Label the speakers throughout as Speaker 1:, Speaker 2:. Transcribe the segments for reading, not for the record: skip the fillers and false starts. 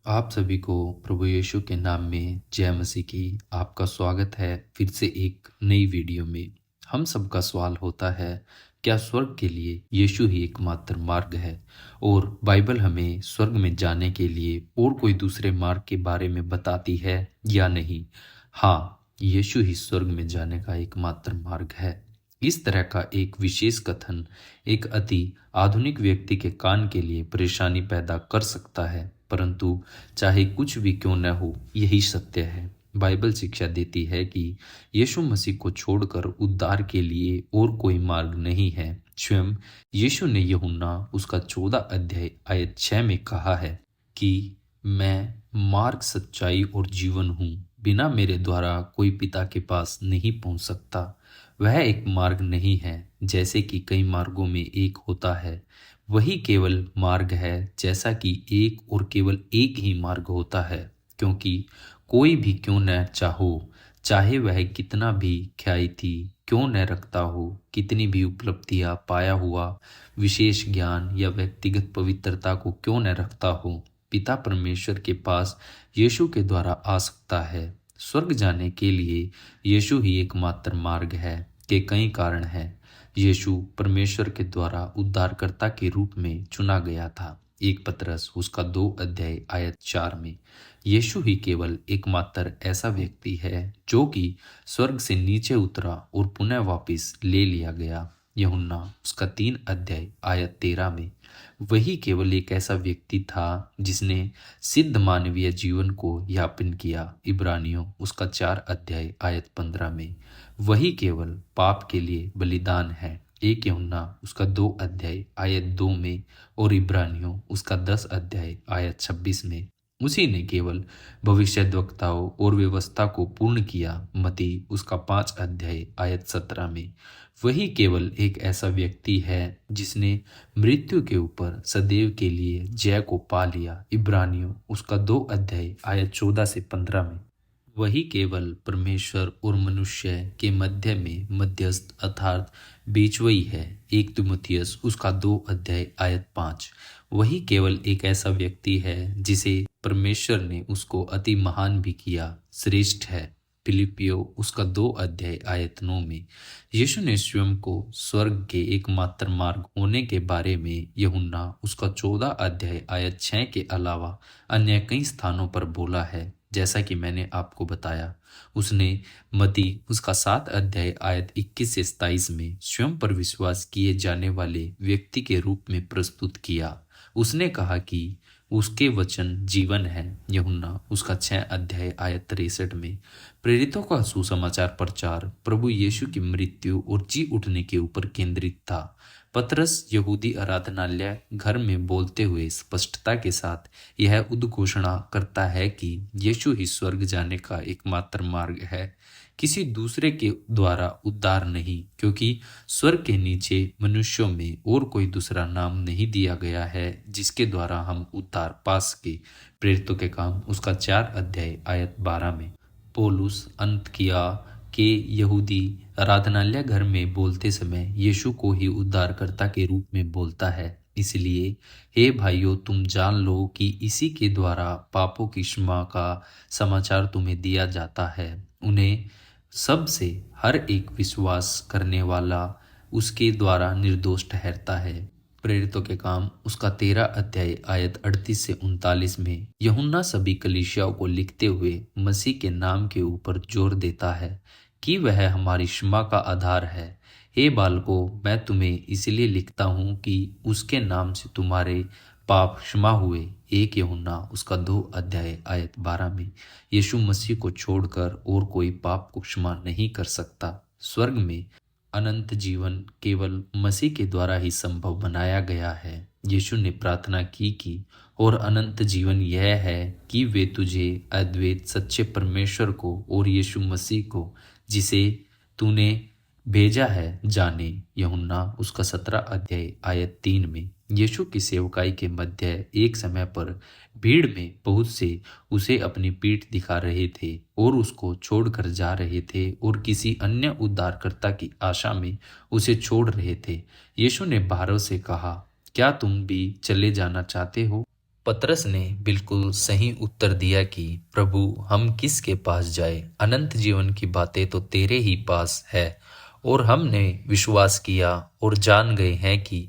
Speaker 1: आप सभी को प्रभु यीशु के नाम में जय मसीह की। आपका स्वागत है फिर से एक नई वीडियो में। हम सबका सवाल होता है, क्या स्वर्ग के लिए यीशु ही एकमात्र मार्ग है? और बाइबल हमें स्वर्ग में जाने के लिए और कोई दूसरे मार्ग के बारे में बताती है या नहीं? हाँ, यीशु ही स्वर्ग में जाने का एकमात्र मार्ग है। इस तरह का एक विशेष कथन एक अति आधुनिक व्यक्ति के कान के लिए परेशानी पैदा कर सकता है, परंतु चाहे कुछ भी क्यों न हो, यही सत्य है। बाइबल शिक्षा देती है कि यीशु मसीह को छोड़कर उद्धार के लिए और कोई मार्ग नहीं है। स्वयं यीशु ने यूहन्ना उसका 14 अध्याय आयत 6 में कहा है कि मैं मार्ग, सच्चाई और जीवन हूँ। बिना मेरे द्वारा कोई पिता के पास नहीं पहुँच सकता। वह एक मार्ग नहीं है जैसे कि कई मार्गों में एक होता है। वही केवल मार्ग है जैसा कि एक और केवल एक ही मार्ग होता है, क्योंकि कोई भी क्यों न चाहे वह कितना भी ख्याति क्यों न रखता हो, कितनी भी उपलब्धियां पाया हुआ विशेष ज्ञान या व्यक्तिगत पवित्रता को क्यों न रखता हो, पिता परमेश्वर के पास यीशु के द्वारा आ सकता है। स्वर्ग जाने के लिए यीशु ही एकमात्र मार्ग है के कई कारण हैं। यीशु परमेश्वर के द्वारा उद्धारकर्ता के रूप में चुना गया था। एक पतरस उसका 2 अध्याय आयत 4 में यीशु ही केवल एकमात्र ऐसा व्यक्ति है जो कि स्वर्ग से नीचे उतरा और पुनः वापस ले लिया गया। यूहन्ना उसका 3 अध्याय आयत 13 में वही केवल एक ऐसा व्यक्ति था जिसने सिद्ध मानवीय जीवन को यापन किया। इब्रानियों उसका 4 अध्याय आयत 15 में वही केवल पाप के लिए बलिदान है। एक यूहन्ना उसका 2 अध्याय आयत 2 में और इब्रानियों उसका 10 अध्याय आयत 26 में उसी ने केवल भविष्यद्वक्ताओं और व्यवस्था को पूर्ण किया। मती उसका 5 अध्याय आयत 17 में वही केवल एक ऐसा व्यक्ति है जिसने मृत्यु के ऊपर सदैव के लिए जय को पा लिया। इब्रानियों उसका 2 अध्याय आयत 14 से 15 में वही केवल परमेश्वर और मनुष्य के मध्य में मध्यस्थ अर्थात बीचवई है। एक तिमुथियुस उसका 2 अध्याय आयत 5 वही केवल एक ऐसा व्यक्ति है जिसे परमेश्वर ने उसको अति महान भी किया, श्रेष्ठ है। फिलिपियो उसका 2 अध्याय आयत 9 में यीशु ने स्वयं को स्वर्ग के एकमात्र मार्ग होने के बारे में यूहन्ना उसका 14 अध्याय आयत 6 के अलावा अन्य कई स्थानों पर बोला है। जैसा कि मैंने आपको बताया, उसने मती उसका 7 अध्याय आयत 21 से 27 में स्वयं पर विश्वास किए जाने वाले व्यक्ति के रूप में प्रस्तुत किया। उसने कहा कि उसके वचन जीवन है। यूहन्ना उसका 6 अध्याय आयत 63 में प्रेरितों का सुसमाचार प्रचार प्रभु यीशु की मृत्यु और जी उठने के ऊपर केंद्रित था। पतरस यहूदी आराधनालय घर में बोलते हुए स्पष्टता के साथ यह उद्घोषणा करता है कि यीशु ही स्वर्ग जाने का एकमात्र मार्ग है, किसी दूसरे के द्वारा उद्धार नहीं, क्योंकि स्वर्ग के नीचे मनुष्यों में और कोई दूसरा नाम नहीं दिया गया है जिसके द्वारा हम उद्धार पा सके। प्रेरितों के काम उसका 4 अध्याय आयत 12 में पौलुस अंत किया के यहूदी आराधनालय घर में बोलते समय यीशु को ही उद्धारकर्ता के रूप में बोलता है। इसलिए हे भाइयों, तुम जान लो कि इसी के द्वारा पापों की क्षमा का समाचार तुम्हें दिया जाता है। उन्हें सब से हर एक विश्वास करने वाला उसके द्वारा निर्दोष ठहरता है। प्रेरितों के काम उसका 13 अध्याय आयत 38 से 39 में यूहन्ना सभी कलीसियाओं को लिखते हुए मसीह के नाम के ऊपर जोर देता है कि वह हमारी क्षमा का आधार है। हे बालकों, मैं तुम्हें इसलिए लिखता हूँ कि उसके नाम से तुम्हारे पाप क्षमा हुए। एक यूहन्ना उसका 2 अध्याय आयत 12 में यीशु मसीह को छोड़कर और कोई पाप को क्षमा नहीं कर सकता। स्वर्ग में अनंत जीवन केवल मसीह के द्वारा ही संभव बनाया गया है। यीशु ने प्रार्थना की कि और अनंत जीवन यह है कि वे तुझे अद्वैत सच्चे परमेश्वर को और यीशु मसीह को जिसे तूने भेजा है जाने। यूहन्ना उसका 17 अध्याय आयत 3 में यीशु की सेवकाई के मध्य एक समय पर भीड़ में बहुत से उसे अपनी पीठ दिखा रहे थे और उसको छोड़कर जा रहे थे और किसी अन्य उद्धारकर्ता की आशा में उसे छोड़ रहे थे। यीशु ने बारह से कहा, क्या तुम भी चले जाना चाहते हो? पतरस ने बिल्कुल सही उत्तर दिया कि प्रभु, हम किसके पास जाए? अनंत जीवन की बातें तो तेरे ही पास है, और हमने विश्वास किया और जान गए हैं कि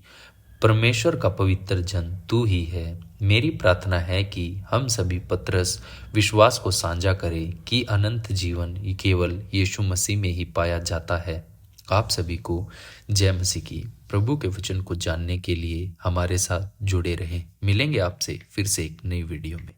Speaker 1: परमेश्वर का पवित्र जन तू ही है। मेरी प्रार्थना है कि हम सभी पतरस विश्वास को साझा करें कि अनंत जीवन केवल यीशु मसीह में ही पाया जाता है। आप सभी को जय मसीह की। प्रभु के वचन को जानने के लिए हमारे साथ जुड़े रहें। मिलेंगे आपसे फिर से एक नई वीडियो में।